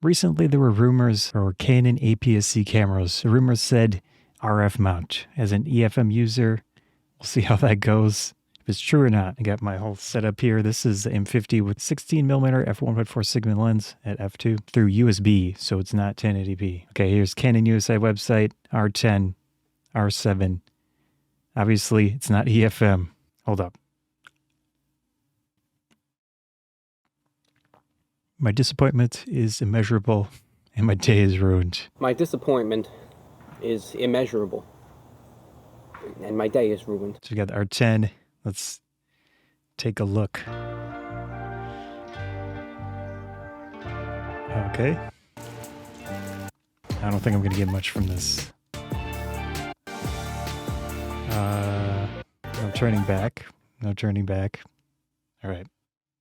Recently, there were rumors for Canon APS-C cameras. The rumors said RF mount. As an EF-M user, we'll see how that goes. If it's true or not. I got my whole setup here. This is the M50 with 16mm f1.4 Sigma lens at f2 through USB, so it's not 1080p. Okay, here's Canon USA website, R10, R7. Obviously, it's not EF-M. Hold up. My disappointment is immeasurable, and my day is ruined. My disappointment is immeasurable, and my day is ruined. So we got the R10. Let's take a look. Okay. I don't think I'm going to get much from this. No turning back. No turning back. All right.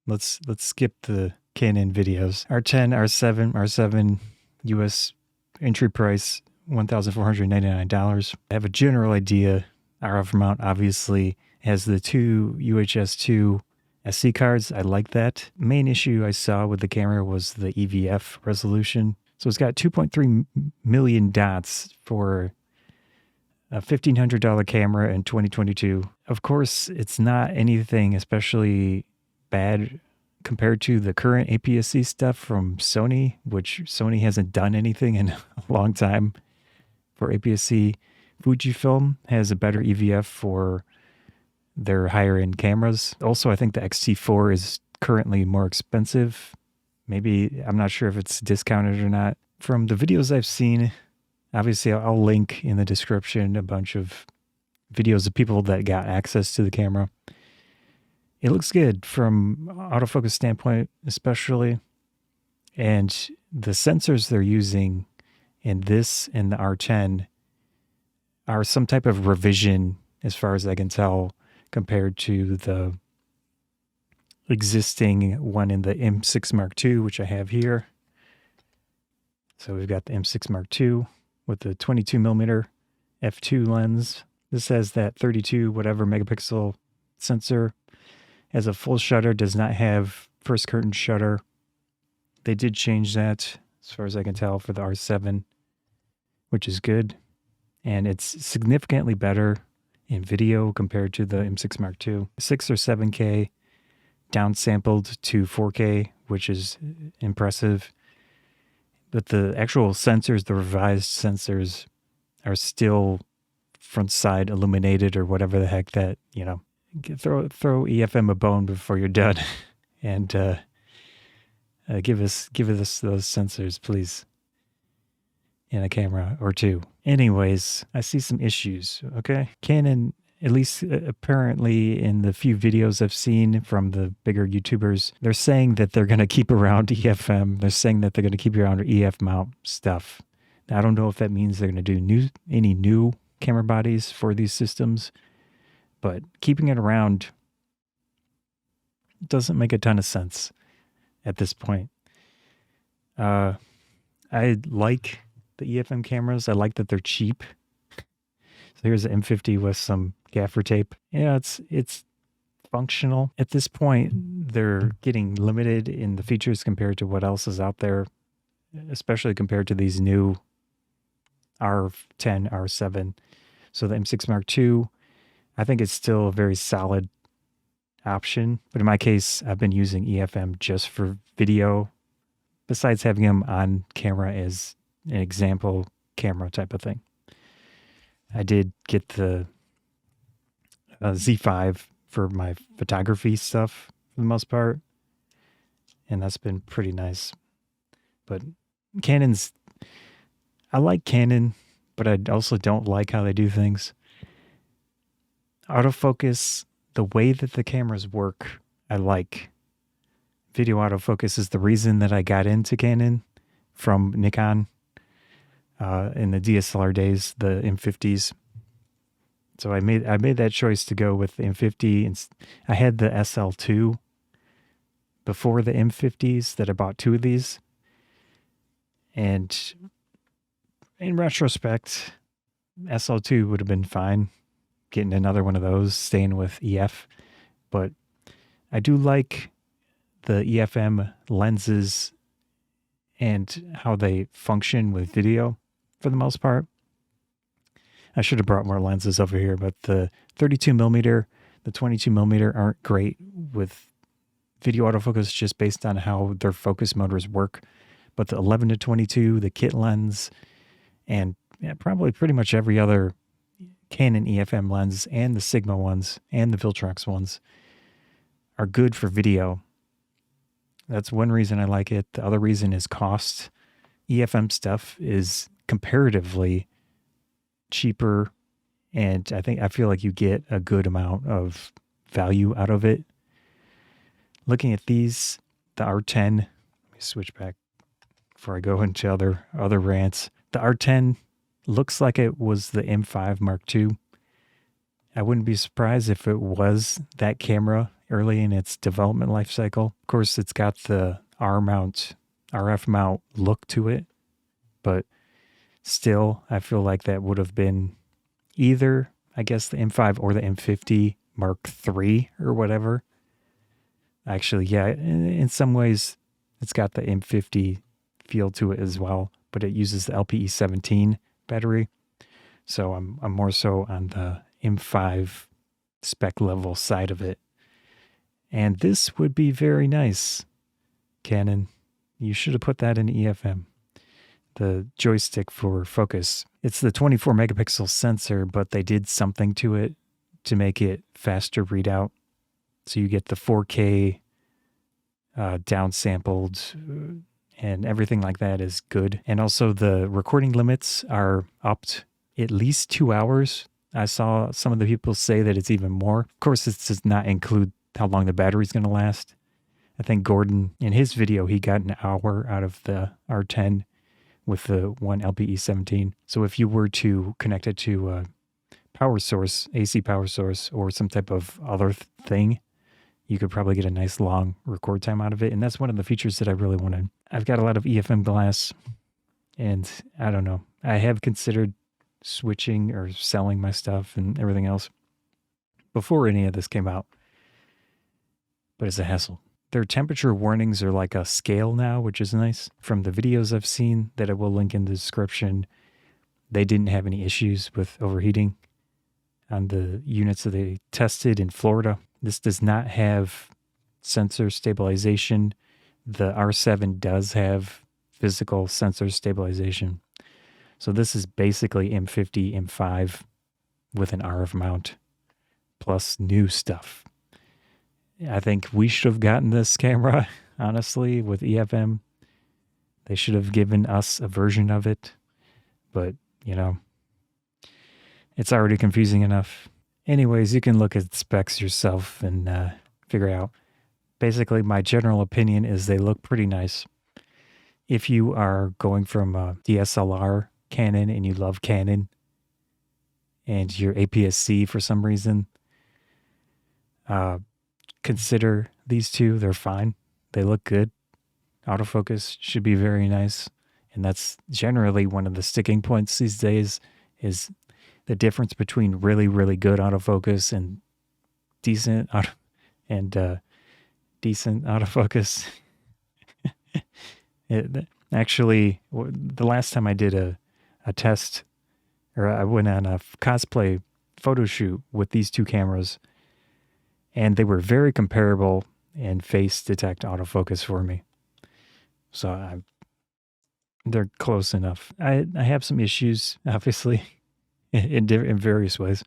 Let's skip the Canon videos. R10, R7, R7 US entry price $1,499. I have a general idea. RF mount obviously has the two UHS-2 SD cards. I like that. Main issue I saw with the camera was the EVF resolution. So it's got 2.3 million dots for a $1,500 camera in 2022. Of course, it's not anything especially bad compared to the current APS-C stuff from Sony, which Sony hasn't done anything in a long time for APS-C. Fujifilm has a better EVF for their higher end cameras. Also, I think the X-T4 is currently more expensive. Maybe, I'm not sure if it's discounted or not. From the videos I've seen, obviously I'll link in the description a bunch of videos of people that got access to the camera. It looks good from autofocus standpoint, especially. And the sensors they're using in this and the R10 are some type of revision, as far as I can tell, compared to the existing one in the M6 Mark II, which I have here. So we've got the M6 Mark II with the 22mm f2 lens. This has that 32 whatever megapixel sensor. Has a full shutter, does not have first curtain shutter. They did change that, as far as I can tell, for the R7, which is good. And it's significantly better in video compared to the M6 Mark II. 6 or 7K downsampled to 4K, which is impressive. But the actual sensors, the revised sensors, are still front side illuminated or whatever the heck that, you know. Throw EF-M a bone before you're done, and give us those sensors, please, in a camera or two. Anyways, I see some issues. Okay, Canon, at least apparently in the few videos I've seen from the bigger YouTubers, they're saying that they're going to keep around EF-M. They're saying that they're going to keep around EF mount stuff. Now, I don't know if that means they're going to do any new camera bodies for these systems. But keeping it around doesn't make a ton of sense at this point. I like the EF-M cameras. I like that they're cheap. So here's an M50 with some gaffer tape. Yeah, it's functional. At this point, they're getting limited in the features compared to what else is out there, especially compared to these new R10, R7. So the M6 Mark II, I think it's still a very solid option. But in my case, I've been using EF-M just for video, besides having them on camera as an example camera type of thing. I did get the Z5 for my photography stuff for the most part, and that's been pretty nice. But I like Canon, but I also don't like how they do things. Autofocus, the way that the cameras work, I like. Video autofocus is the reason that I got into Canon from Nikon in the DSLR days, the M50s. So I made that choice to go with the M50. And I had the SL2 before the M50s that I bought two of these. And in retrospect, SL2 would have been fine. Getting another one of those, staying with EF. But I do like the EF-M lenses and how they function with video for the most part. I should have brought more lenses over here, but the 32 millimeter, the 22 millimeter aren't great with video autofocus just based on how their focus motors work. But the 11 to 22, the kit lens, and probably pretty much every other Canon EF-M lens and the Sigma ones and the Viltrox ones are good for video. That's one reason I like it. The other reason is cost. EF-M stuff is comparatively cheaper, and I feel like you get a good amount of value out of it. Looking at these, the R10, let me switch back before I go into other rants. The R10 looks like it was the M5 Mark II. I wouldn't be surprised if it was that camera early in its development life cycle. Of course, it's got the RF mount look to it, but still, I feel like that would have been either, I guess, the M5 or the M50 Mark III or whatever. Actually, yeah, in some ways, it's got the M50 feel to it as well, but it uses the LPE17 battery. So I'm more so on the M5 spec level side of it. And this would be very nice, Canon. You should have put that in EF-M. The joystick for focus. It's the 24 megapixel sensor, but they did something to it to make it faster readout. So you get the 4K downsampled and everything like that is good. And also the recording limits are upped at least 2 hours. I saw some of the people say that it's even more. Of course, this does not include how long the battery's going to last. I think Gordon, in his video, he got an hour out of the R10 with the one LPE17. So if you were to connect it to a power source, AC power source, or some type of other thing, you could probably get a nice long record time out of it. And that's one of the features that I really wanted. I've got a lot of EF-M glass, and I don't know. I have considered switching or selling my stuff and everything else before any of this came out. But it's a hassle. Their temperature warnings are like a scale now, which is nice. From the videos I've seen that I will link in the description, they didn't have any issues with overheating on the units that they tested in Florida. This does not have sensor stabilization. The R7 does have physical sensor stabilization. So this is basically M50, M5 with an RF mount plus new stuff. I think we should have gotten this camera, honestly, with EF-M. They should have given us a version of it. But, you know, it's already confusing enough. Anyways, you can look at specs yourself and figure out. Basically, my general opinion is they look pretty nice. If you are going from a DSLR Canon and you love Canon and you're APS-C for some reason, consider these two. They're fine. They look good. Autofocus should be very nice. And that's generally one of the sticking points these days is the difference between really, really good autofocus and decent autofocus. Actually, the last time I did a test, or I went on a cosplay photo shoot with these two cameras, and they were very comparable in face detect autofocus for me. So they're close enough. I have some issues, obviously, in various ways.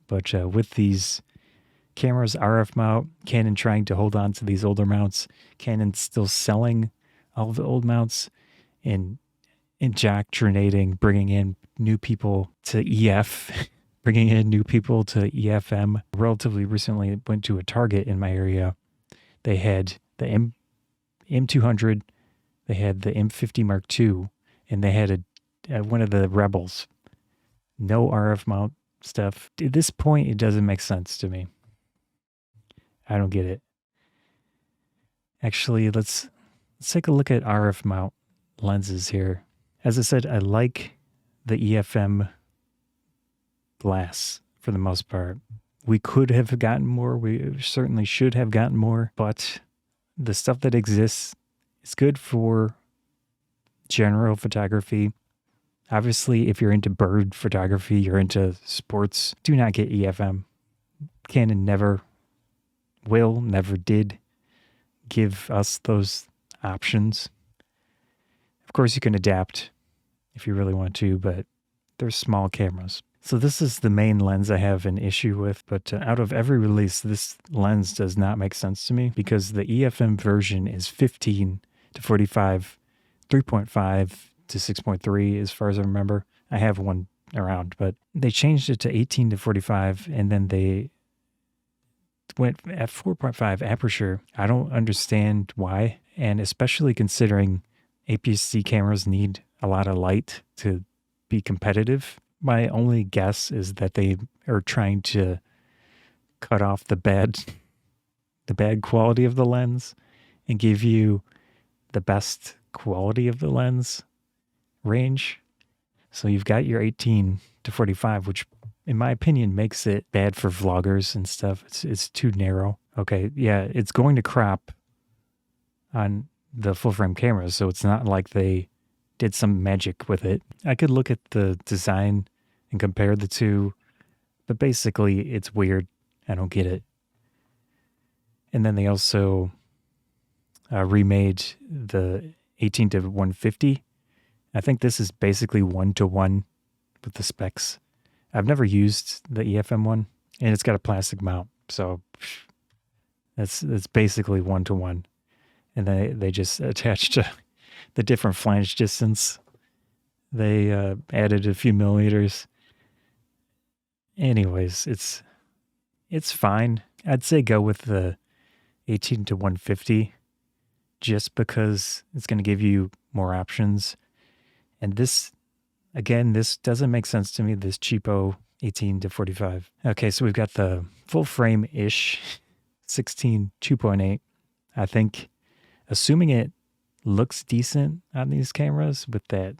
But with these cameras, RF mount, Canon trying to hold on to these older mounts, Canon still selling all the old mounts, and indoctrinating, bringing in new people to bringing in new people to EF-M. Relatively recently went to a Target in my area. They had the M200, they had the M50 Mark II, and they had one of the Rebels. No RF mount stuff. At this point, it doesn't make sense to me. I don't get it. Actually, let's take a look at RF mount lenses here. As I said, I like the EF-M glass for the most part. We could have gotten more. We certainly should have gotten more, but the stuff that exists is good for general photography. Obviously, if you're into bird photography, you're into sports, do not get EF-M. Canon never will, never did give us those options. Of course, you can adapt if you really want to, but they're small cameras. So this is the main lens I have an issue with, but out of every release, this lens does not make sense to me because the EF-M version is 15 to 45, 3.5 to 6.3 as far as I remember. I have one around, but they changed it to 18 to 45 and then they went at 4.5 aperture. I don't understand why, and especially considering APS-C cameras need a lot of light to be competitive. My only guess is that they are trying to cut off the bad quality of the lens and give you the best quality of the lens range. So you've got your 18 to 45, which in my opinion makes it bad for vloggers and stuff. It's too narrow. Okay, yeah, it's going to crop on the full frame cameras, so it's not like they did some magic with it. I could look at the design and compare the two, but basically it's weird. I don't get it. And then they also remade the 18 to 150. I think this is basically 1-to-1 with the specs. I've never used the EF-M one, and it's got a plastic mount, so it's basically 1-to-1. And they just attached the different flange distance. They added a few millimeters. Anyways, it's fine. I'd say go with the 18 to 150 just because it's going to give you more options. And this, again, this doesn't make sense to me, this cheapo 18 to 45. Okay, so we've got the full frame-ish 16 2.8. I think, assuming it looks decent on these cameras with that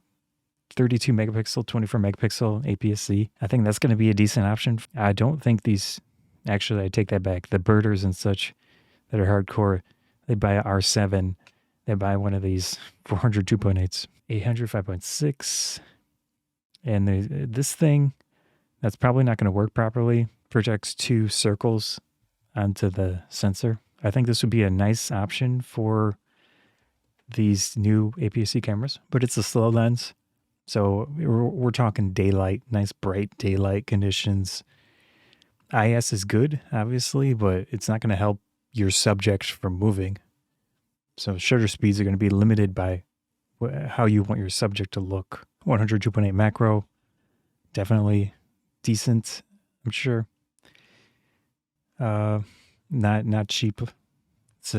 32 megapixel, 24 megapixel APS-C, I think that's going to be a decent option. I don't think these, actually, I take that back. The birders and such that are hardcore, they buy an R7, they buy one of these 400 2.8s, 800 5.6, and this thing, that's probably not going to work properly, projects 2 circles onto the sensor. I think this would be a nice option for these new APS-C cameras, but it's a slow lens. So we're talking daylight, nice bright daylight conditions. IS is good, obviously, but it's not going to help your subject from moving. So shutter speeds are going to be limited by how you want your subject to look. 100 2.8 macro, definitely decent, I'm sure. Not cheap. It's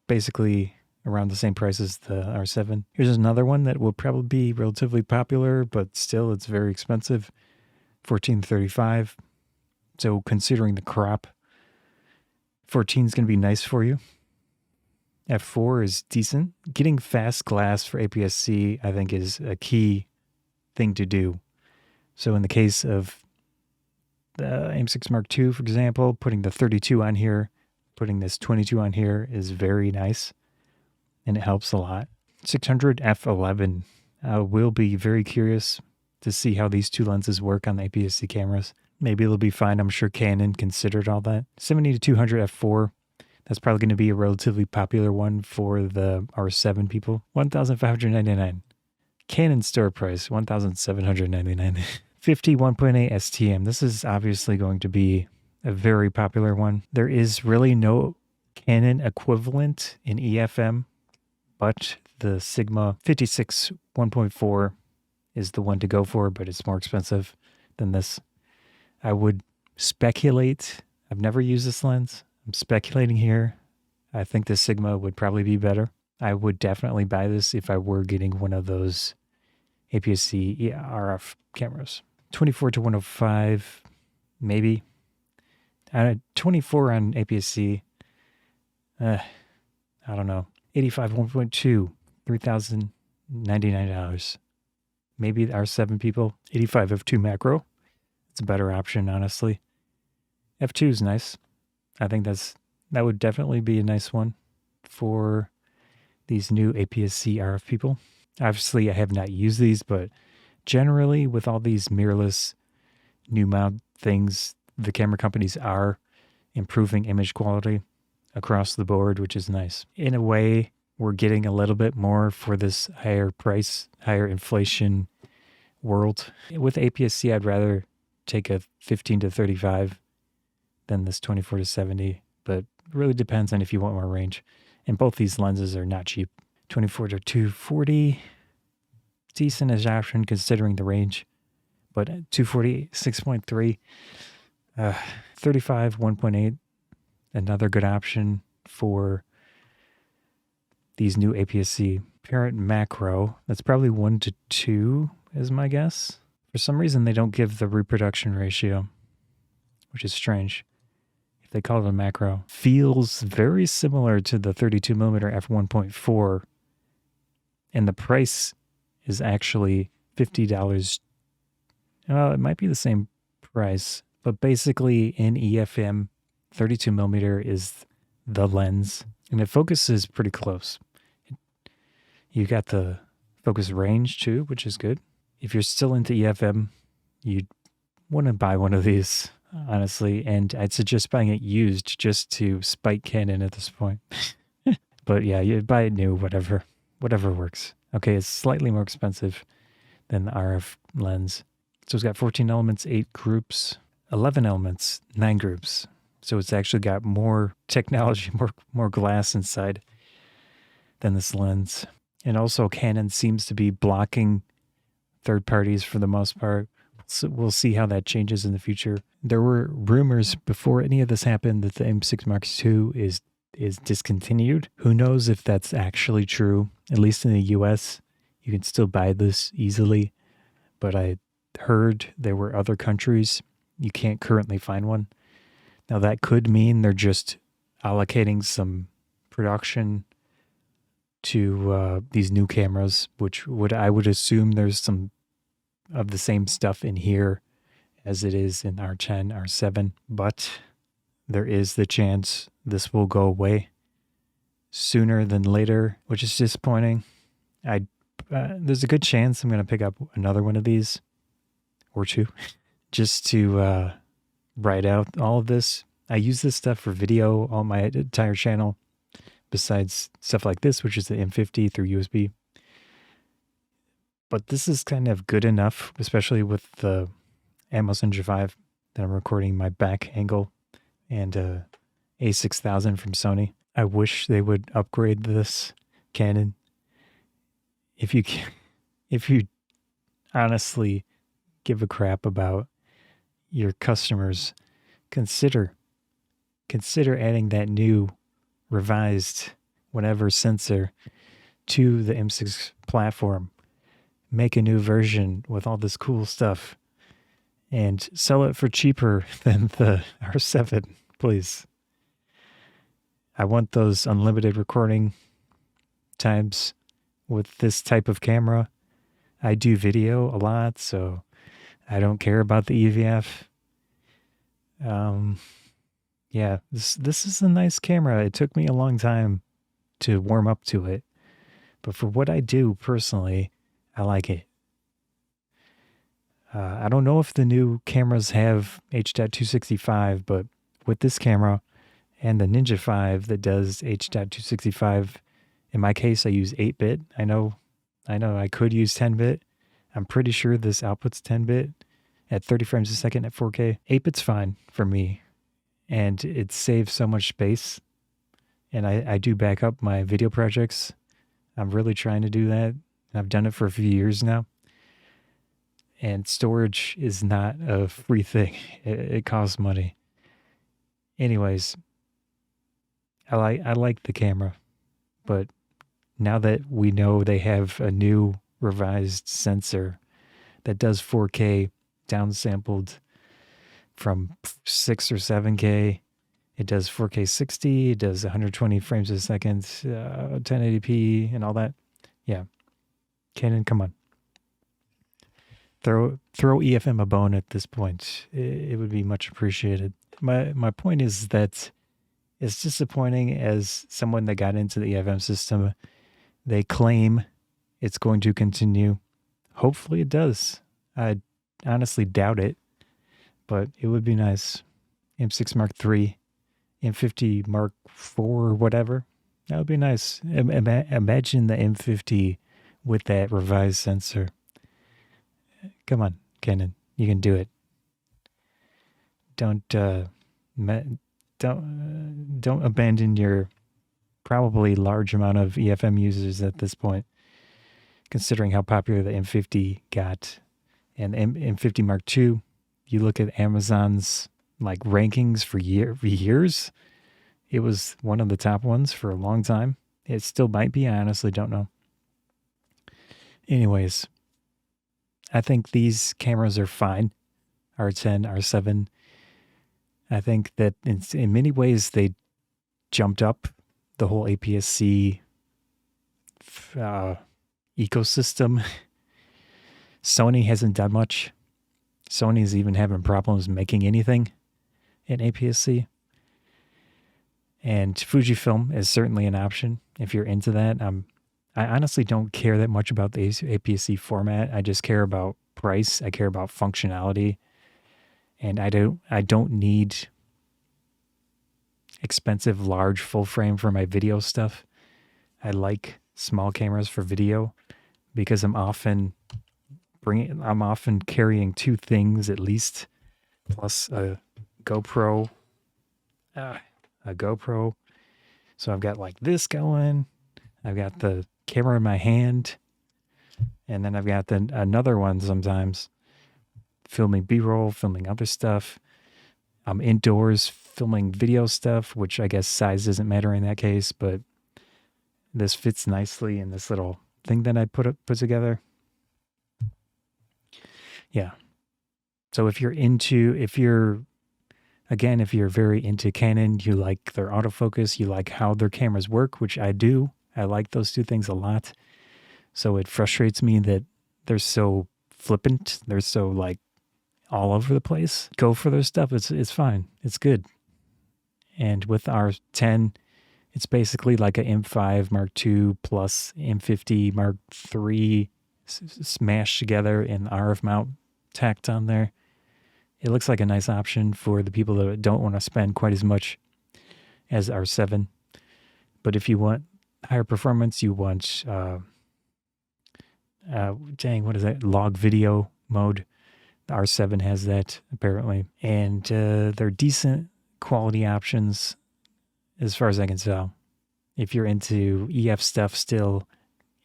basically around the same price as the R7. Here's another one that will probably be relatively popular, but still it's very expensive. 1435. So considering the crop, 14 is going to be nice for you. F4 is decent. Getting fast glass for APS-C, I think, is a key thing to do. So in the case of the AIM-6 Mark II, for example, putting the 32 on here, putting this 22 on here is very nice, and it helps a lot. 600 f11. I will be very curious to see how these two lenses work on the APS-C cameras. Maybe it'll be fine. I'm sure Canon considered all that. 70 to 200 f4. That's probably going to be a relatively popular one for the R7 people. $1,599. Canon store price, $1,799. 51.8 STM. This is obviously going to be a very popular one. There is really no Canon equivalent in EF-M, but the Sigma 56 1.4 is the one to go for, but it's more expensive than this. I would speculate. I've never used this lens. I'm speculating here. I think the Sigma would probably be better. I would definitely buy this if I were getting one of those APS-C RF cameras. 24 to 105, maybe. 24 on APS-C. I don't know. 85 1.2, $3,099. Maybe the R7 people. 85 f2 macro. It's a better option, honestly. F2 is nice. I think that would definitely be a nice one for these new APS-C RF people. Obviously, I have not used these, but generally with all these mirrorless new mount things, the camera companies are improving image quality across the board, which is nice. In a way, we're getting a little bit more for this higher price, higher inflation world. With APS-C, I'd rather take a 15 to 35 than this 24 to 70, but it really depends on if you want more range. And both these lenses are not cheap. 24 to 240, decent as option considering the range, but 240, 6.3, 35, 1.8, another good option for these new APS-C. Parent macro, that's probably 1 to 2 is my guess. For some reason, they don't give the reproduction ratio, which is strange. If they call it a macro, feels very similar to the 32mm f1.4, and the price is actually $50. Well, it might be the same price, but basically in EF-M, 32mm is the lens, and it focuses pretty close. You got the focus range too, which is good. If you're still into EF-M, you'd want to buy one of these, honestly, and I'd suggest buying it used just to spite Canon at this point. But yeah, you'd buy it new, whatever works. Okay, it's slightly more expensive than the RF lens. So it's got 14 elements, 8 groups, 11 elements, 9 groups. So it's actually got more technology, more glass inside than this lens. And also Canon seems to be blocking third parties for the most part. So we'll see how that changes in the future. There were rumors before any of this happened that the M6 Mark II is discontinued. Who knows if that's actually true? At least in the US, you can still buy this easily. But I heard there were other countries you can't currently find one. Now that could mean they're just allocating some production to these new cameras, which I would assume there's some of the same stuff in here as it is in R10, R7, but there is the chance this will go away sooner than later, which is disappointing. There's a good chance I'm going to pick up another one of these or two just to write out all of this. I use this stuff for video on my entire channel, besides stuff like this, which is the M50 through USB. But this is kind of good enough, especially with the Atmos Ninja 5 that I'm recording my back angle, and A6000 from Sony. I wish they would upgrade this Canon. If you honestly give a crap about your customers, consider adding that new revised whatever sensor to the M6 platform. Make a new version with all this cool stuff and sell it for cheaper than the R7, please. I want those unlimited recording times with this type of camera. I do video a lot, so I don't care about the EVF. Yeah, this is a nice camera. It took me a long time to warm up to it, but for what I do personally, I like it. I don't know if the new cameras have H.265, but with this camera and the Ninja 5 that does H.265, in my case, I use 8-bit. I know I could use 10-bit. I'm pretty sure this outputs 10-bit at 30 frames a second at 4K. 8-bit's fine for me, and it saves so much space. And I do back up my video projects. I'm really trying to do that. I've done it for a few years now. And storage is not a free thing. It costs money. Anyways, I like the camera, but now that we know they have a new revised sensor that does 4K downsampled from 6 or 7K, it does 4K 60, it does 120 frames a second, 1080p and all that. Yeah. Canon, come on. Throw EF-M a bone at this point. It would be much appreciated. My point is that it's disappointing as someone that got into the EF-M system. They claim it's going to continue. Hopefully it does. I honestly doubt it, but it would be nice. M6 Mark III, M50 Mark IV, whatever. That would be nice. Imagine the M50 with that revised sensor. Come on, Canon, you can do it. Don't don't abandon your probably large amount of EF-M users at this point, considering how popular the M50 got. And M50 Mark II, you look at Amazon's like rankings for years, it was one of the top ones for a long time. It still might be. I honestly don't know. Anyways, I think these cameras are fine. R10, R7. I think that in many ways they jumped up the whole APS-C ecosystem. Sony hasn't done much. Sony's even having problems making anything in APS-C. And Fujifilm is certainly an option if you're into that. I honestly don't care that much about the APS-C format. I just care about price. I care about functionality. And I don't need expensive large full frame for my video stuff. I like small cameras for video because I'm often carrying two things at least, plus a GoPro. So I've got like this going. I've got the camera in my hand, and then I've got another one sometimes filming B-roll, filming other stuff. I'm indoors filming video stuff, which I guess size doesn't matter in that case, but this fits nicely in this little thing that I put together. Yeah. So if you're very into Canon, you like their autofocus, you like how their cameras work, which I do. I like those two things a lot. So it frustrates me that they're so flippant. They're so like all over the place. Go for their stuff. It's fine. It's good. And with R10, it's basically like an M5 Mark II plus M50 Mark III smashed together and RF mount tacked on there. It looks like a nice option for the people that don't want to spend quite as much as R7. But if you want higher performance, you want, what is that? Log video mode. The R7 has that, apparently. And they're decent quality options as far as I can tell. If you're into EF stuff still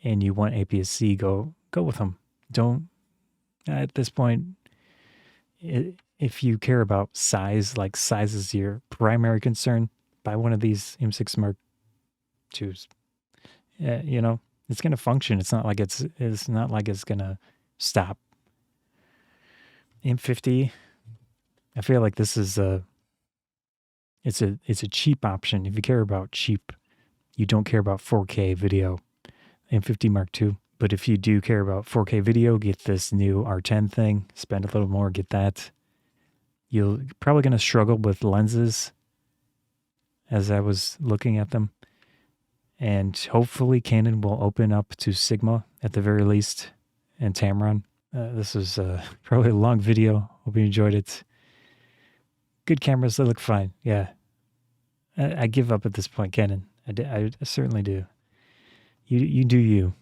and you want APS-C, go with them. Don't, at this point, if you care about size, like size is your primary concern, buy one of these M6 Mark IIs. It's going to function. It's not like it's going to stop. M50, I feel like this is it's a cheap option. If you care about cheap, you don't care about 4K video, M50 Mark II. But if you do care about 4K video, get this new R10 thing, spend a little more, get that. You're probably going to struggle with lenses as I was looking at them. And hopefully Canon will open up to Sigma at the very least, and Tamron. This is probably a long video. Hope you enjoyed it. Good cameras, they look fine. Yeah. I give up at this point, Canon. I certainly do. You do you.